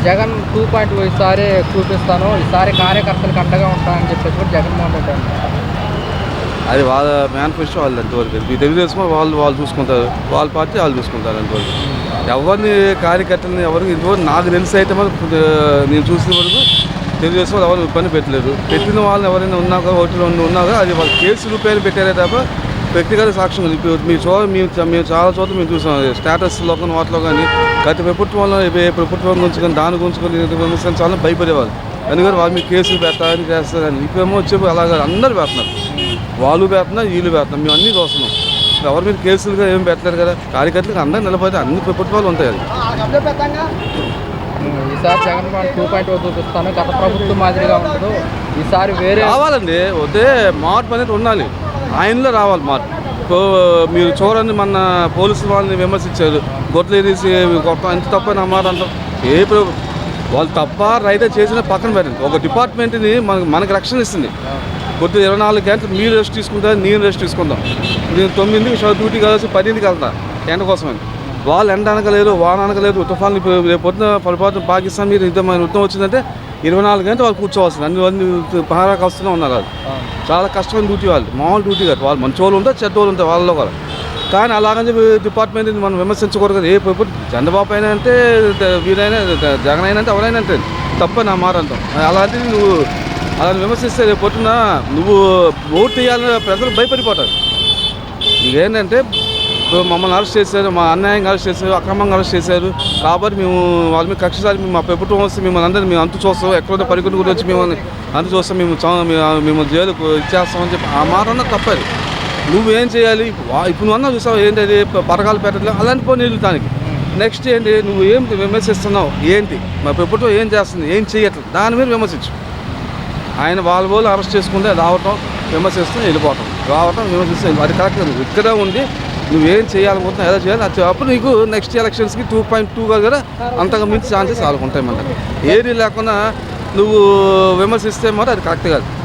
జగన్ 2.0 ఈసారి చూపిస్తాను, ఈసారి కార్యకర్తలకు అండగా ఉంటానని చెప్పేసి కూడా జగన్మోహన్ రెడ్డి అన్నారు. అది వాళ్ళ మేనిఫెస్టో వాళ్ళు అంతవరకు. మీ తెలుగుదేశం వాళ్ళు చూసుకుంటారు, వాళ్ళ పార్టీ వాళ్ళు చూసుకుంటారు అంతవరకు. ఎవరిని కార్యకర్తలని ఎవరికి ఇంతవరకు నాకు తెలిసి అయితే నేను చూసిన వరకు తెలుగుదేశం వాళ్ళు ఎవరు ఇబ్బంది పెట్టలేదు. పెట్టిన వాళ్ళని ఎవరైనా ఉన్నాక ఓట్లు ఉన్నాక అది వాళ్ళ కేసు రూపాయలు పెట్టారే తప్ప వ్యక్తిగత సాక్ష్యం. మేము చాలా చోట్ల మేము చూసాం స్టేటస్లో కానీ వాటిలో కానీ గత ప్రభుత్వంలో ప్రభుత్వం గురించి కానీ దాని గురించి కానీ విమర్శించాలని భయపడేవాళ్ళు. ఎందుకంటే వాళ్ళు మీరు కేసులు పెడతారని చేస్తారని. ఇప్పుడేమో వచ్చే అలాగే అందరూ పెడుతున్నారు, వాళ్ళు పెడుతున్నారు, వీళ్ళు పెడుతున్నారు. మేము అన్నీ చూస్తున్నాం. ఎవరి మీద కేసులుగా ఏం పెట్టలేరు కదా. కార్యకర్తలకు అందరూ నిలబడితే అన్ని ప్రభుత్వాలు ఉంటాయి. అది ఈసారి జగన్మోహన్ 2.0 చూపిస్తాను, గత ప్రభుత్వం మాదిరిగా ఉండదు, ఈసారి వేరే రావాలండి. వద్దే మార్పు అనేది ఉండాలి, ఆయనలో రావాలి మార్పు. మీరు చూడండి, మన పోలీసులు వాళ్ళని విమర్శించారు, గొడ్లు తీసి గొప్ప ఎంత తప్పని అమ్మారు అంటాం. వాళ్ళు తప్ప రైతే చేసిన పక్కన పెట్టండి. ఒక డిపార్ట్మెంట్ని మనకి రక్షణ ఇస్తుంది. కొద్ది 24 గంటలు మీరు రెస్ట్ తీసుకుంటారు, నేను రెస్ట్ తీసుకుందాం. నేను 9కి డ్యూటీ కలిసి 10కి వెళ్తా ఎండ కోసమని. వాళ్ళు ఎండ అనగలేరు, వాన అనగలేరు. తుఫాన్లు రేపు పొద్దున పొరపాటున పాకిస్తాన్ మీద యుద్ధం వచ్చిందంటే 24 గంటలు వాళ్ళు కూర్చోవాల్సింది. అన్ని పహారాకు వస్తూనే ఉన్నారు. వాళ్ళు చాలా కష్టమైన డ్యూటీ, వాళ్ళు మామూలు డ్యూటీ కాదు. వాళ్ళు మంచి వాళ్ళు ఉంటారు, చెడ్డ వాళ్ళు ఉంటారు వాళ్ళలో కూడా. కానీ అలాగని డిపార్ట్మెంట్ని మనం విమర్శించకూడదు కదా. ఏ చంద్రబాబు అయినా అంటే, వీరైనా, జగన్ అయినా అంటే, ఎవరైనా అంటే తప్ప నా మాట అంటాం. అలాంటిది నువ్వు అలా విమర్శిస్తే రేపు పొద్దున నువ్వు ఓటు వేయాలని ప్రజలు భయపడిపోతారు. ఇదేంటంటే మమ్మల్ని అరెస్ట్ చేశారు, మా అన్యాయంగా అరెస్ట్ చేశారు, అక్రమంగా అరెస్ట్ చేశారు కాబట్టి మేము వాళ్ళ మీద కక్షసారి మా ప్రభుత్వం వస్తే మిమ్మల్ని అందరినీ మేము అంతు చూస్తాం, ఎక్కడో పరిగణ గురించి మిమ్మల్ని అంతు చూస్తాం, మేము జైలుకు ఇచ్చేస్తామని చెప్పి ఆ మాట అన్న తప్పది. నువ్వేం చేయాలి ఇప్పుడు నువ్వు అన్నా చూసావు ఏంటి పథకాలు పెట్టలేదు అలాంటి పోనీ నిలుతానికి. నెక్స్ట్ ఏంటి, నువ్వు ఏం విమర్శిస్తున్నావు, ఏంటి మా ప్రభుత్వం ఏం చేస్తుంది, ఏం చేయట్లేదు, దాని మీద విమర్శించు. ఆయన వాళ్ళు అరెస్ట్ చేసుకుంటే రావటం, విమర్శిస్తూ వెళ్ళిపోవటం, రావటం, విమర్శిస్తూ అది కరెక్ట్. నువ్వు ఇక్కడ ఉండి నువ్వేం చేయాలనుకుంటున్నావు, ఎలా చేయాలి అది అప్పుడు నీకు నెక్స్ట్ ఎలక్షన్స్కి 2.2 కూడా అంతగా మించి ఛాన్సెస్ వాళ్ళకు ఉంటాయి. మనకి ఏది లేకుండా నువ్వు విమర్శిస్తే మరి అది కరెక్ట్ కాదు.